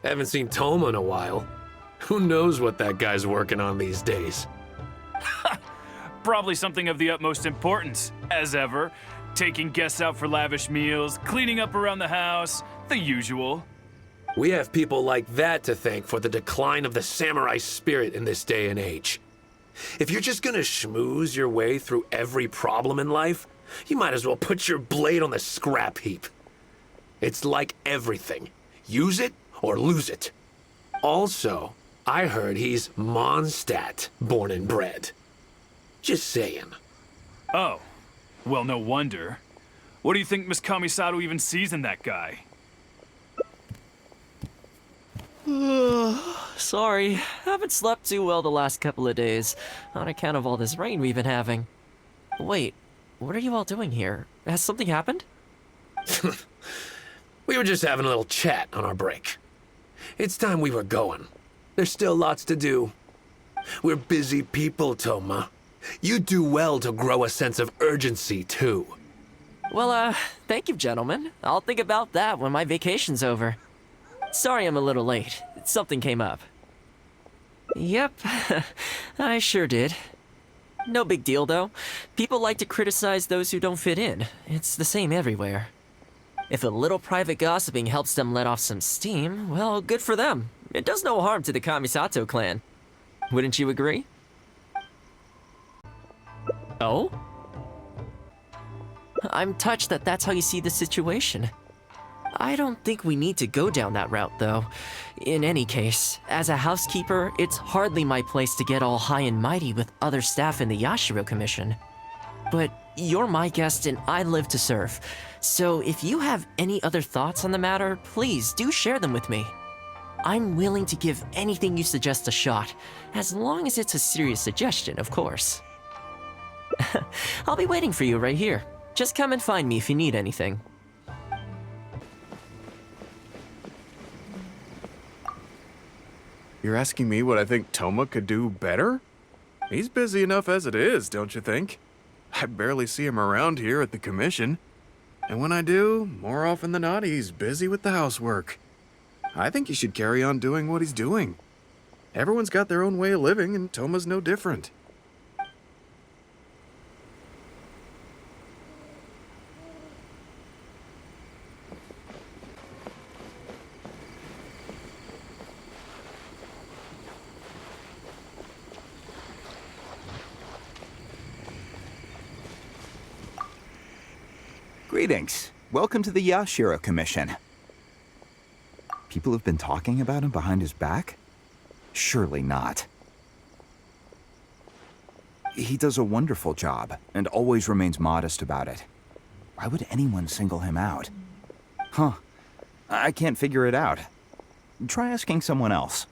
Haven't seen Toma in a while. Who knows what that guy's working on these days? Probably something of the utmost importance, as ever. Taking guests out for lavish meals, cleaning up around the house, the usual. We have people like that to thank for the decline of the samurai spirit in this day and age. If you're just gonna schmooze your way through every problem in life, you might as well put your blade on the scrap heap. It's like everything. Use it or lose it. Also, I heard he's Mondstadt, born and bred. Just saying. Oh, well, no wonder. What do you think Miss Kamisato even sees in that guy? Sorry, haven't slept too well the last couple of days, on account of all this rain we've been having. Wait, what are you all doing here? Has something happened? We were just having a little chat on our break. It's time we were going. There's still lots to do. We're busy people, Toma. You do well to grow a sense of urgency, too. Well, thank you, gentlemen. I'll think about that when my vacation's over. Sorry I'm a little late. Something came up. Yep, I sure did. No big deal, though. People like to criticize those who don't fit in. It's the same everywhere. If a little private gossiping helps them let off some steam, well, good for them. It does no harm to the Kamisato clan. Wouldn't you agree? Oh? I'm touched that that's how you see the situation. I don't think we need to go down that route, though. In any case, as a housekeeper, it's hardly my place to get all high and mighty with other staff in the Yashiro Commission. But you're my guest and I live to serve. So if you have any other thoughts on the matter, please do share them with me. I'm willing to give anything you suggest a shot, as long as it's a serious suggestion, of course. I'll be waiting for you right here. Just come and find me if you need anything. You're asking me what I think Toma could do better? He's busy enough as it is, don't you think? I barely see him around here at the commission. And when I do, more often than not, he's busy with the housework. I think he should carry on doing what he's doing. Everyone's got their own way of living, and Toma's no different. Greetings. Welcome to the Yashiro Commission. People have been talking about him behind his back? Surely not. He does a wonderful job, and always remains modest about it. Why would anyone single him out? Huh. I can't figure it out. Try asking someone else.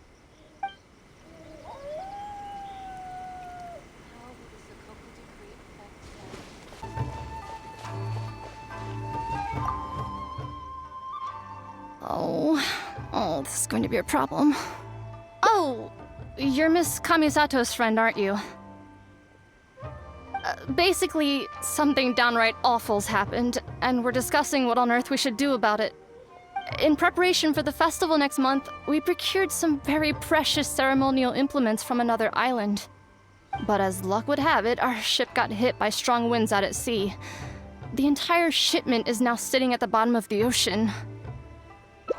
Oh, this is going to be a problem. Oh, you're Miss Kamisato's friend, aren't you? Basically, something downright awful's happened, and we're discussing what on earth we should do about it. In preparation for the festival next month, we procured some very precious ceremonial implements from another island. But as luck would have it, our ship got hit by strong winds out at sea. The entire shipment is now sitting at the bottom of the ocean.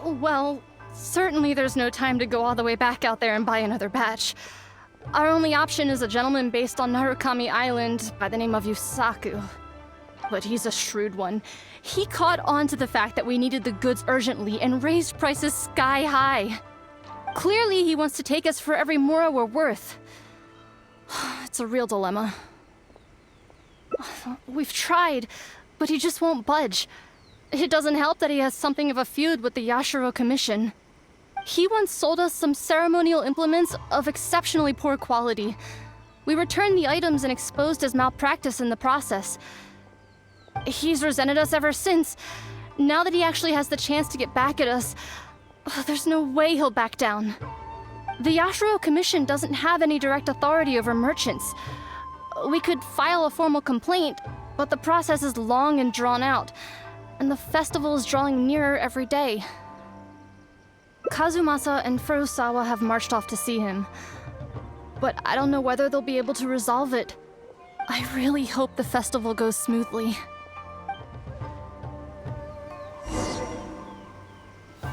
Well, certainly there's no time to go all the way back out there and buy another batch. Our only option is a gentleman based on Narukami Island by the name of Yusaku. But he's a shrewd one. He caught on to the fact that we needed the goods urgently and raised prices sky high. Clearly he wants to take us for every mora we're worth. It's a real dilemma. We've tried, but he just won't budge. It doesn't help that he has something of a feud with the Yashiro Commission. He once sold us some ceremonial implements of exceptionally poor quality. We returned the items and exposed his malpractice in the process. He's resented us ever since. Now that he actually has the chance to get back at us, there's no way he'll back down. The Yashiro Commission doesn't have any direct authority over merchants. We could file a formal complaint, but the process is long and drawn out, and the festival is drawing nearer every day. Kazumasa and Furusawa have marched off to see him. But I don't know whether they'll be able to resolve it. I really hope the festival goes smoothly. There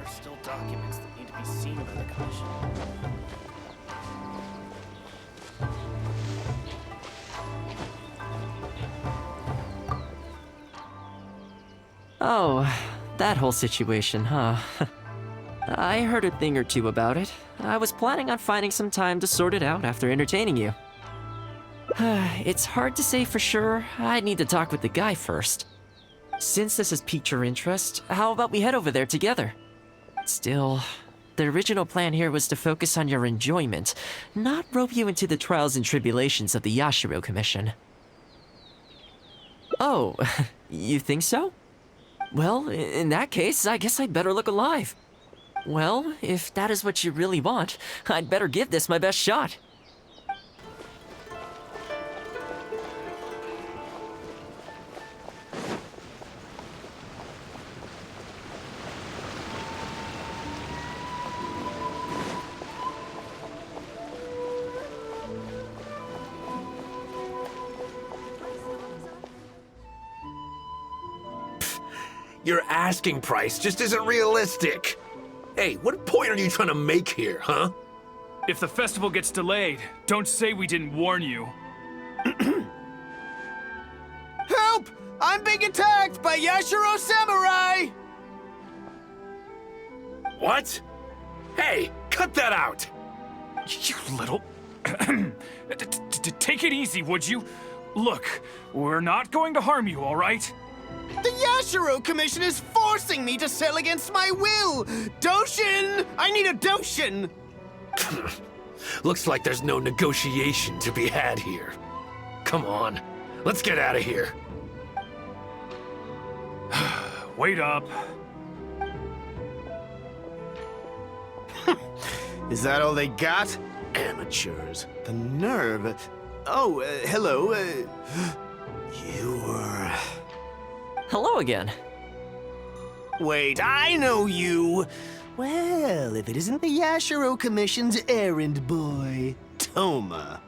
are still documents that need to be seen by the Commission. Oh, that whole situation, huh? I heard a thing or two about it. I was planning on finding some time to sort it out after entertaining you. It's hard to say for sure. I'd need to talk with the guy first. Since this has piqued your interest, how about we head over there together? Still, the original plan here was to focus on your enjoyment, not rope you into the trials and tribulations of the Yashiro Commission. Oh, you think so? Well, in that case, I guess I'd better look alive. Well, if that is what you really want, I'd better give this my best shot. Your asking price just isn't realistic. Hey, what point are you trying to make here, huh? If the festival gets delayed, don't say we didn't warn you. Help! I'm being attacked by Yashiro Samurai! What? Hey, cut that out! You little... Take it easy, would you? Look, we're not going to harm you, all right? The Yashiro Commission is forcing me to sell against my will! Doshin! I need a Doshin! Looks like there's no negotiation to be had here. Come on, let's get out of here. Wait up. Is that all they got? Amateurs. The nerve. Oh, hello. You were... Hello again. Wait, I know you! Well, if it isn't the Yashiro Commission's errand boy, Toma.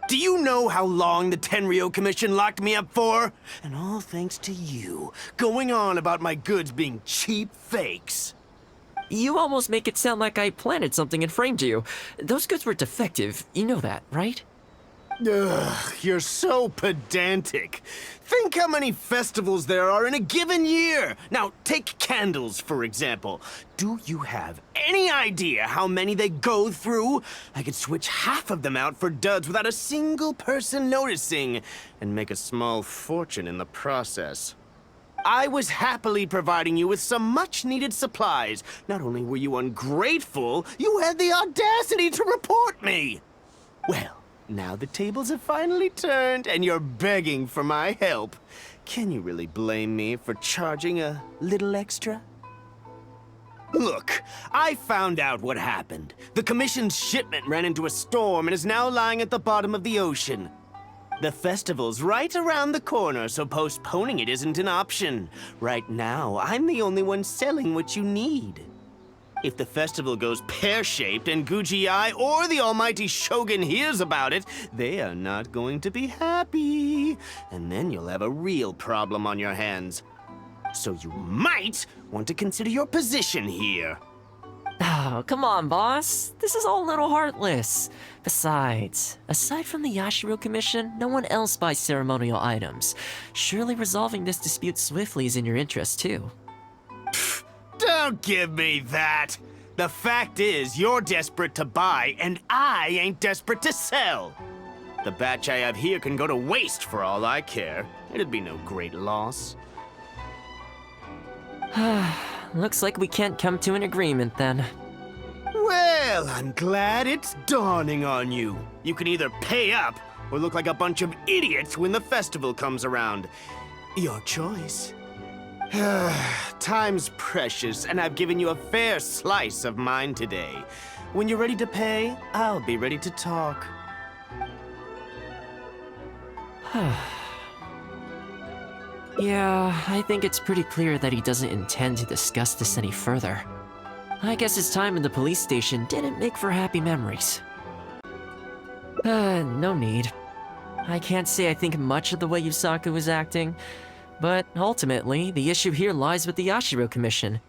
Do you know how long the Tenryo Commission locked me up for? And all thanks to you, going on about my goods being cheap fakes. You almost make it sound like I planted something and framed you. Those goods were defective, you know that, right? Ugh, you're so pedantic. Think how many festivals there are in a given year. Now, take candles, for example. Do you have any idea how many they go through? I could switch half of them out for duds without a single person noticing, and make a small fortune in the process. I was happily providing you with some much-needed supplies. Not only were you ungrateful, you had the audacity to report me. Well, now the tables have finally turned, and you're begging for my help. Can you really blame me for charging a little extra? Look, I found out what happened. The Commission's shipment ran into a storm and is now lying at the bottom of the ocean. The festival's right around the corner, so postponing it isn't an option. Right now, I'm the only one selling what you need. If the festival goes pear-shaped and Guji-ai or the almighty Shogun hears about it, they are not going to be happy. And then you'll have a real problem on your hands. So you might want to consider your position here. Oh, come on, boss. This is all a little heartless. Besides, aside from the Yashiro Commission, no one else buys ceremonial items. Surely resolving this dispute swiftly is in your interest, too. Don't give me that! The fact is, you're desperate to buy, and I ain't desperate to sell. The batch I have here can go to waste for all I care. It'd be no great loss. Looks like we can't come to an agreement then. Well, I'm glad it's dawning on you. You can either pay up, or look like a bunch of idiots when the festival comes around. Your choice. Time's precious, and I've given you a fair slice of mine today. When you're ready to pay, I'll be ready to talk. Yeah, I think it's pretty clear that he doesn't intend to discuss this any further. I guess his time in the police station didn't make for happy memories. No need. I can't say I think much of the way Yusaku was acting, but ultimately, the issue here lies with the Yashiro Commission.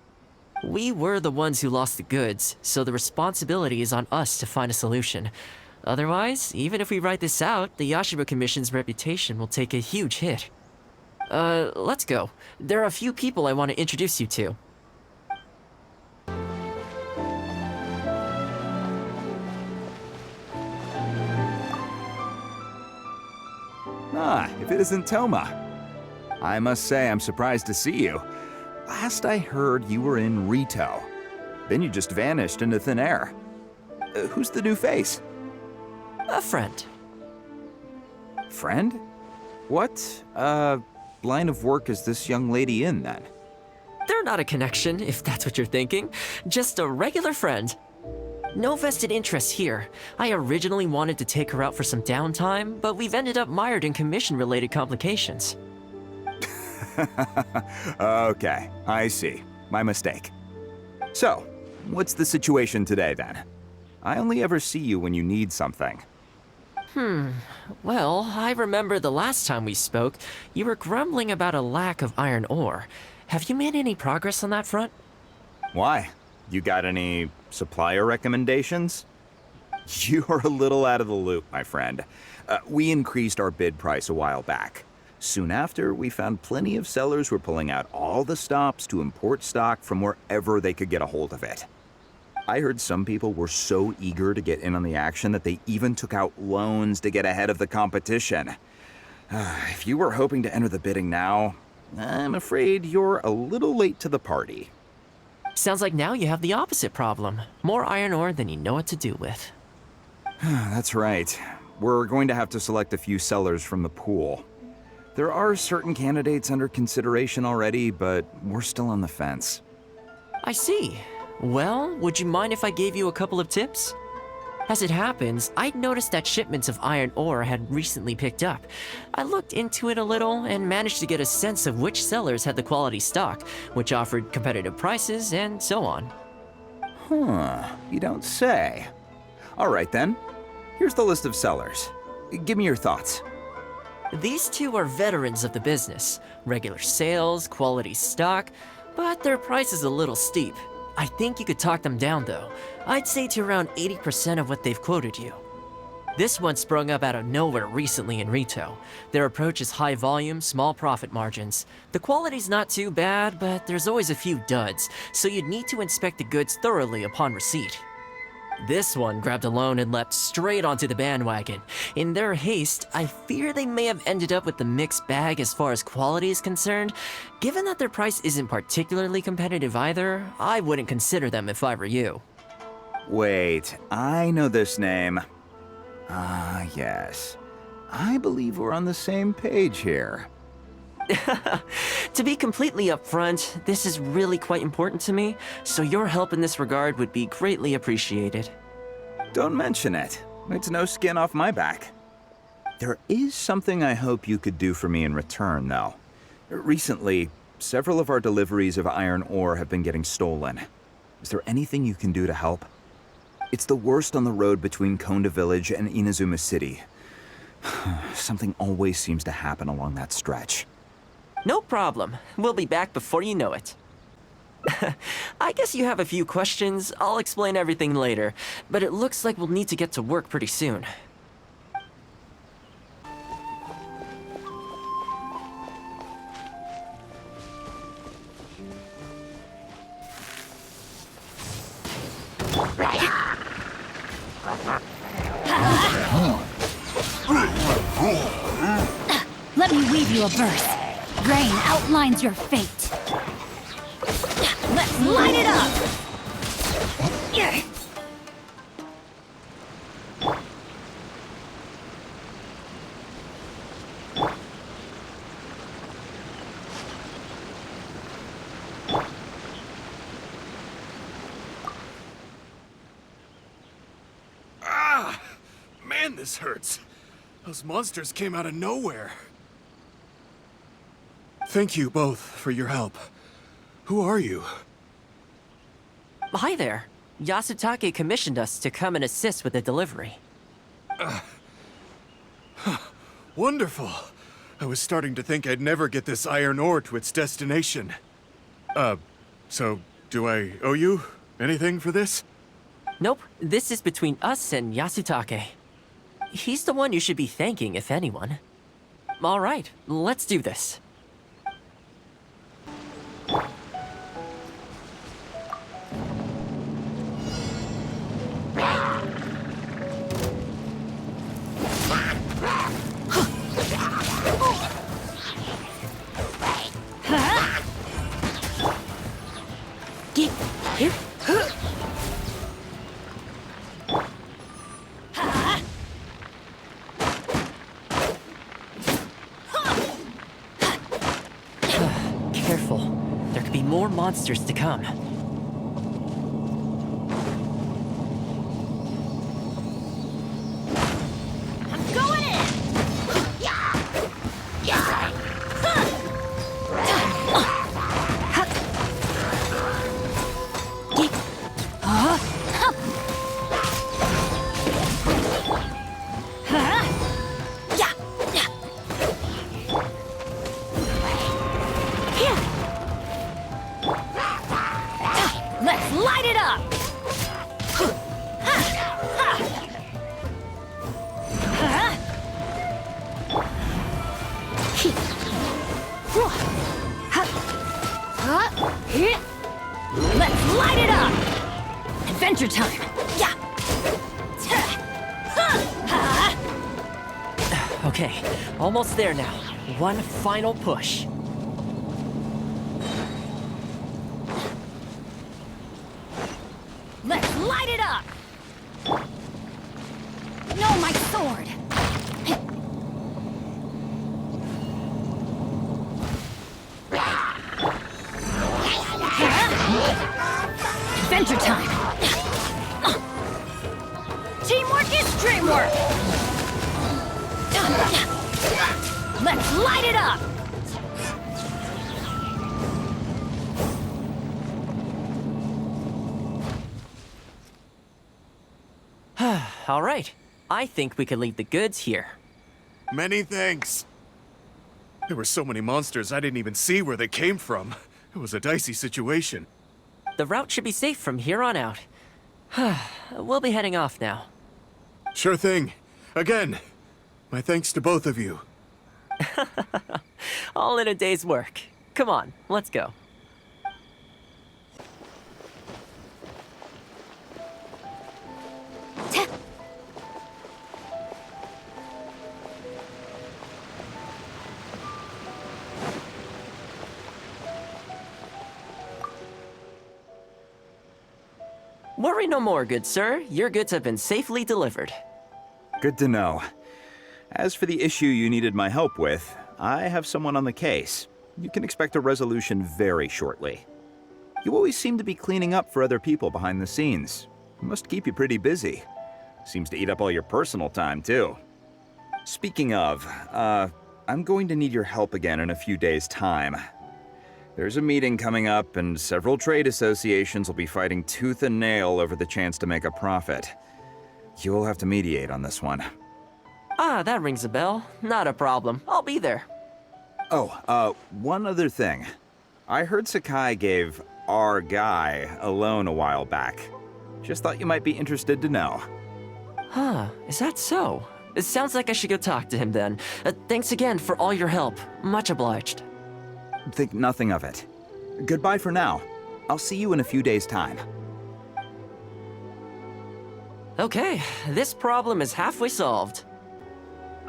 We were the ones who lost the goods, so the responsibility is on us to find a solution. Otherwise, even if we write this out, the Yashiro Commission's reputation will take a huge hit. Let's go. There are a few people I want to introduce you to. Ah, if it isn't Toma. I must say I'm surprised to see you. Last I heard, you were in Rito. Then you just vanished into thin air. Who's the new face? A friend. Friend? What, line of work is this young lady in, then? They're not a connection, if that's what you're thinking. Just a regular friend. No vested interest here. I originally wanted to take her out for some downtime, but we've ended up mired in commission-related complications. Okay, I see. My mistake. So, what's the situation today, then? I only ever see you when you need something. Well, I remember the last time we spoke, you were grumbling about a lack of iron ore. Have you made any progress on that front? Why? You got any supplier recommendations? You're a little out of the loop, my friend. We increased our bid price a while back. Soon after, we found plenty of sellers were pulling out all the stops to import stock from wherever they could get a hold of it. I heard some people were so eager to get in on the action that they even took out loans to get ahead of the competition. If you were hoping to enter the bidding now, I'm afraid you're a little late to the party. Sounds like now you have the opposite problem. More iron ore than you know what to do with. That's right. We're going to have to select a few sellers from the pool. There are certain candidates under consideration already, but we're still on the fence. I see. Well, would you mind if I gave you a couple of tips? As it happens, I'd noticed that shipments of iron ore had recently picked up. I looked into it a little and managed to get a sense of which sellers had the quality stock, which offered competitive prices, and so on. You don't say. All right then. Here's the list of sellers. Give me your thoughts. These two are veterans of the business. Regular sales, quality stock, but their price is a little steep. I think you could talk them down though. I'd say to around 80% of what they've quoted you. This one sprung up out of nowhere recently in Rito. Their approach is high volume, small profit margins. The quality's not too bad, but there's always a few duds, so you'd need to inspect the goods thoroughly upon receipt. This one grabbed a loan and leapt straight onto the bandwagon. In their haste, I fear they may have ended up with the mixed bag as far as quality is concerned. Given that their price isn't particularly competitive either, I wouldn't consider them if I were you. Wait, I know this name. Yes. I believe we're on the same page here. To be completely upfront, this is really quite important to me, so your help in this regard would be greatly appreciated. Don't mention it. It's no skin off my back. There is something I hope you could do for me in return, though. Recently, several of our deliveries of iron ore have been getting stolen. Is there anything you can do to help? It's the worst on the road between Konda Village and Inazuma City. Something always seems to happen along that stretch. No problem. We'll be back before you know it. I guess you have a few questions. I'll explain everything later, but it looks like we'll need to get to work pretty soon. Let me weave you a verse. Rain outlines your fate. Let's light it up! Man, this hurts. Those monsters came out of nowhere. Thank you both for your help. Who are you? hi there. Yasutake commissioned us to come and assist with the delivery. Wonderful. I was starting to think I'd never get this iron ore to its destination. So do I owe you anything for this? Nope, this is between us and Yasutake. He's the one you should be thanking, if anyone. All right, let's do this. Careful. There could be more monsters to come. I'm going in! Let's light it up! Let's light it up! Adventure time! Yeah! Okay, almost there now. One final push. Let's light it up! No, my sword! Adventure time! Teamwork is dreamwork! Let's light it up! All right, I think we could leave the goods here. Many thanks. There were so many monsters I didn't even see where they came from. It was a dicey situation. The route should be safe from here on out. We'll be heading off now. Sure thing. Again, my thanks to both of you. All in a day's work. Come on, let's go. Worry no more, good sir. Your goods have been safely delivered. Good to know. As for the issue you needed my help with, I have someone on the case. You can expect a resolution very shortly. You always seem to be cleaning up for other people behind the scenes. It must keep you pretty busy. Seems to eat up all your personal time, too. Speaking of, I'm going to need your help again in a few days' time. There's a meeting coming up, and several trade associations will be fighting tooth and nail over the chance to make a profit. You'll have to mediate on this one. Ah, that rings a bell. Not a problem. I'll be there. Oh, one other thing. I heard Sakai gave our guy a loan a while back. Just thought you might be interested to know. Huh, is that so? It sounds like I should go talk to him then. Thanks again for all your help. Much obliged. Think nothing of it. Goodbye for now. I'll see you in a few days' time. Okay, this problem is halfway solved.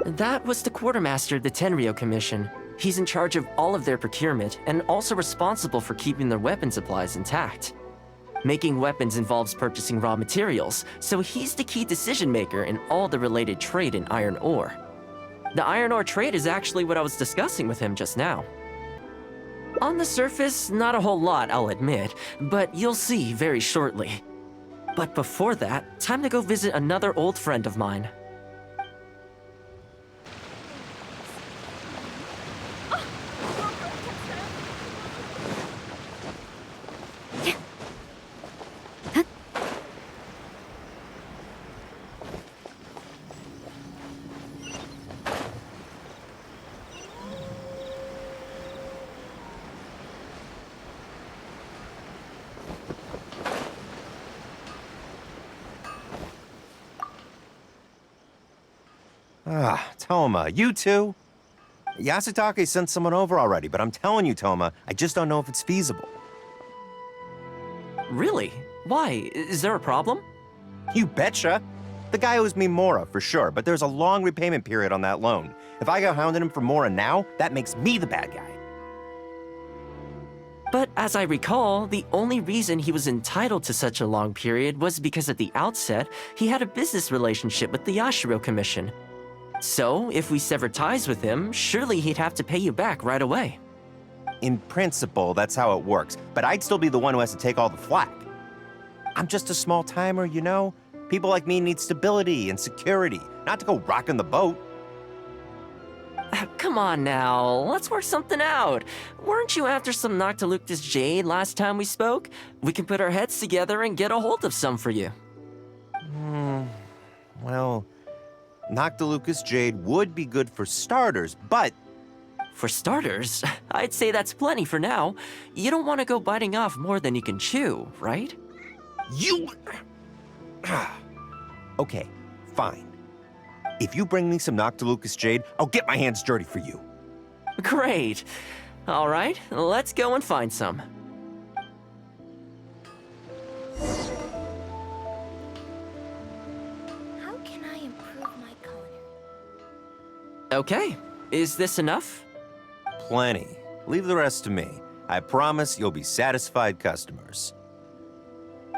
That was the quartermaster of the Tenryo Commission. He's in charge of all of their procurement and also responsible for keeping their weapon supplies intact. Making weapons involves purchasing raw materials, so he's the key decision maker in all the related trade in iron ore. The iron ore trade is actually what I was discussing with him just now. On the surface, not a whole lot, I'll admit, but you'll see very shortly. But before that, time to go visit another old friend of mine. Toma, you too? Yasutake sent someone over already, but I'm telling you, Toma, I just don't know if it's feasible. Really? Why? Is there a problem? You betcha. The guy owes me Mora, for sure, but there's a long repayment period on that loan. If I go hounding him for Mora now, that makes me the bad guy. But as I recall, the only reason he was entitled to such a long period was because at the outset, he had a business relationship with the Yashiro Commission. So, if we sever ties with him, surely he'd have to pay you back right away. In principle, that's how it works, but I'd still be the one who has to take all the flack. I'm just a small timer, you know? People like me need stability and security, not to go rocking the boat. Come on now, let's work something out. Weren't you after some Noctiluctus jade last time we spoke? We can put our heads together and get a hold of some for you. Well, Noctilucus jade would be good for starters, but... For starters, I'd say that's plenty for now. You don't want to go biting off more than you can chew, right? You... Okay, fine. If you bring me some Noctilucus jade, I'll get my hands dirty for you. Great. All right, let's go and find some. How can I improve my culinary? Okay, is this enough? Plenty. Leave the rest to me. I promise you'll be satisfied customers.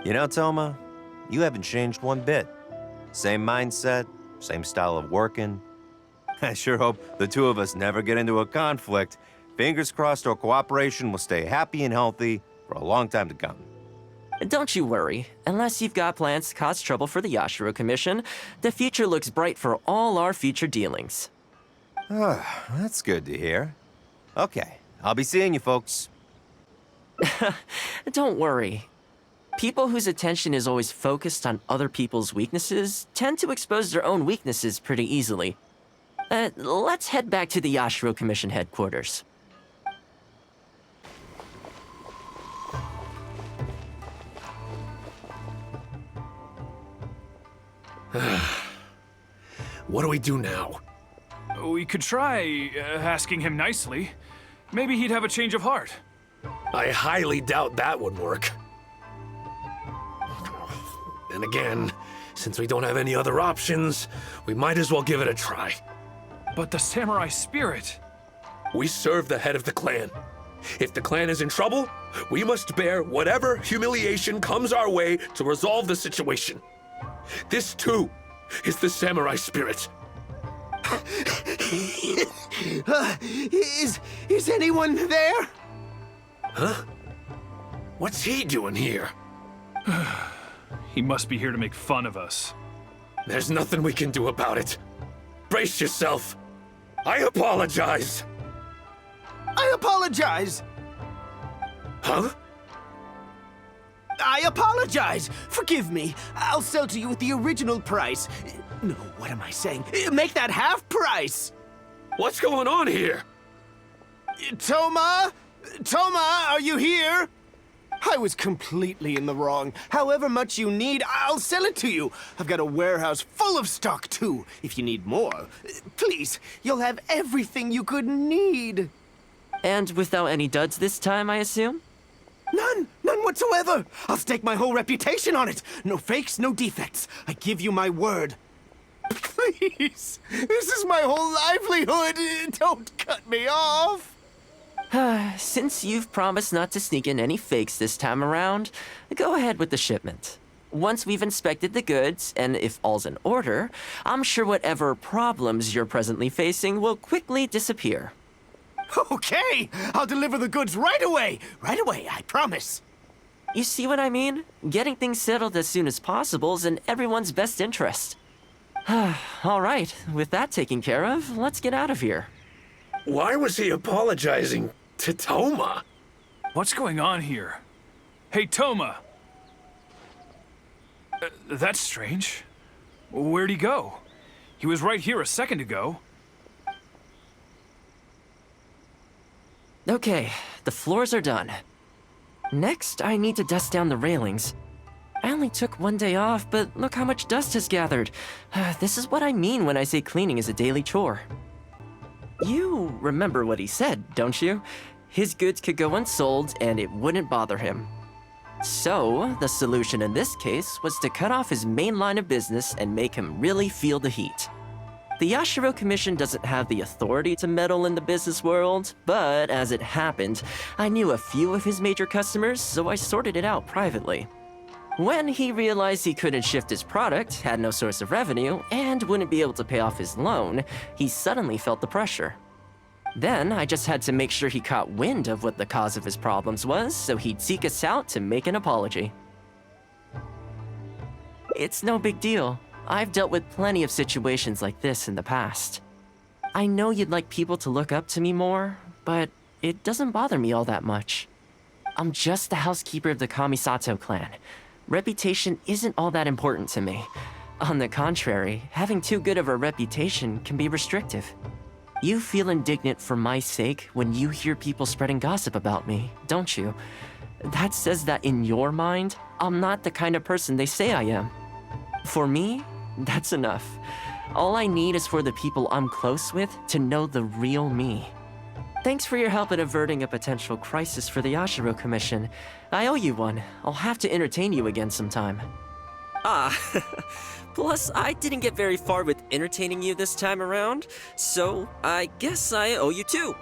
You know, Toma, you haven't changed one bit. Same mindset, same style of working. I sure hope the two of us never get into a conflict. Fingers crossed our cooperation will stay happy and healthy for a long time to come. Don't you worry. Unless you've got plans to cause trouble for the Yashiro Commission, the future looks bright for all our future dealings. That's good to hear. Okay, I'll be seeing you folks. Don't worry. People whose attention is always focused on other people's weaknesses tend to expose their own weaknesses pretty easily. Let's head back to the Yashiro Commission headquarters. What do we do now? We could try asking him nicely. Maybe he'd have a change of heart. I highly doubt that would work. And again, since we don't have any other options, we might as well give it a try. But the samurai spirit... We serve the head of the clan. If the clan is in trouble, we must bear whatever humiliation comes our way to resolve the situation. This, too, is the samurai spirit. Is anyone there? Huh? What's he doing here? He must be here to make fun of us. There's nothing we can do about it. Brace yourself. I apologize. I apologize. Huh? I apologize. Forgive me. I'll sell to you at the original price. No, what am I saying? Make that half price. What's going on here? Toma? Toma, are you here? I was completely in the wrong. However much you need, I'll sell it to you. I've got a warehouse full of stock, too, if you need more. Please, you'll have everything you could need. And without any duds this time, I assume? None whatsoever. I'll stake my whole reputation on it. No fakes, no defects. I give you my word. Please, this is my whole livelihood. Don't cut me off. Since you've promised not to sneak in any fakes this time around, go ahead with the shipment. Once we've inspected the goods, and if all's in order, I'm sure whatever problems you're presently facing will quickly disappear. Okay, I'll deliver the goods right away. Right away, I promise. You see what I mean? Getting things settled as soon as possible is in everyone's best interest. All right, with that taken care of, let's get out of here. Why was he apologizing to Toma? What's going on here? Hey, Toma! That's strange. Where'd he go? He was right here a second ago. Okay, the floors are done. Next, I need to dust down the railings. I only took one day off, but look how much dust has gathered. This is what I mean when I say cleaning is a daily chore. You remember what he said, don't you? His goods could go unsold and it wouldn't bother him. So, the solution in this case was to cut off his main line of business and make him really feel the heat. The Yashiro Commission doesn't have the authority to meddle in the business world, but as it happened, I knew a few of his major customers, so I sorted it out privately. When he realized he couldn't shift his product, had no source of revenue, and wouldn't be able to pay off his loan, he suddenly felt the pressure. Then I just had to make sure he caught wind of what the cause of his problems was, so he'd seek us out to make an apology. It's no big deal. I've dealt with plenty of situations like this in the past. I know you'd like people to look up to me more, but it doesn't bother me all that much. I'm just the housekeeper of the Kamisato clan. Reputation isn't all that important to me. On the contrary, having too good of a reputation can be restrictive. You feel indignant for my sake when you hear people spreading gossip about me, don't you? That says that in your mind, I'm not the kind of person they say I am. For me, that's enough. All I need is for the people I'm close with to know the real me. Thanks for your help in averting a potential crisis for the Yashiro Commission. I owe you one. I'll have to entertain you again sometime. Plus, I didn't get very far with entertaining you this time around, so I guess I owe you too.